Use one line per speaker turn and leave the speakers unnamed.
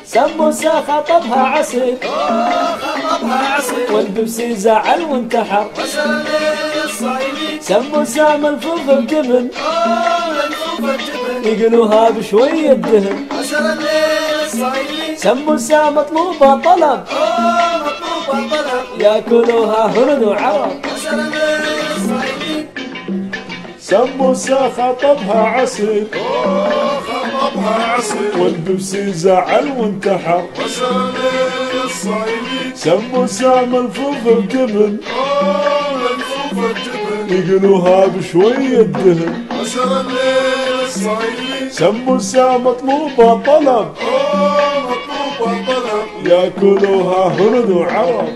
سمبوسة خطبها عصير والبيبسي زعل وانتحر. سمبوسة ملفوفة بجبن يقلوها بشوية دهن. سمبوسة مطلوبة طلب ياكلوها هند وعرب.
سمبوسة خطبها عصير والبيبسي زعل وانتحر. سمبوسة ملفوفة بجبن يقلوها بشوية دهن. سمبوسة مطلوبة طلب ياكلوها هند وعرب.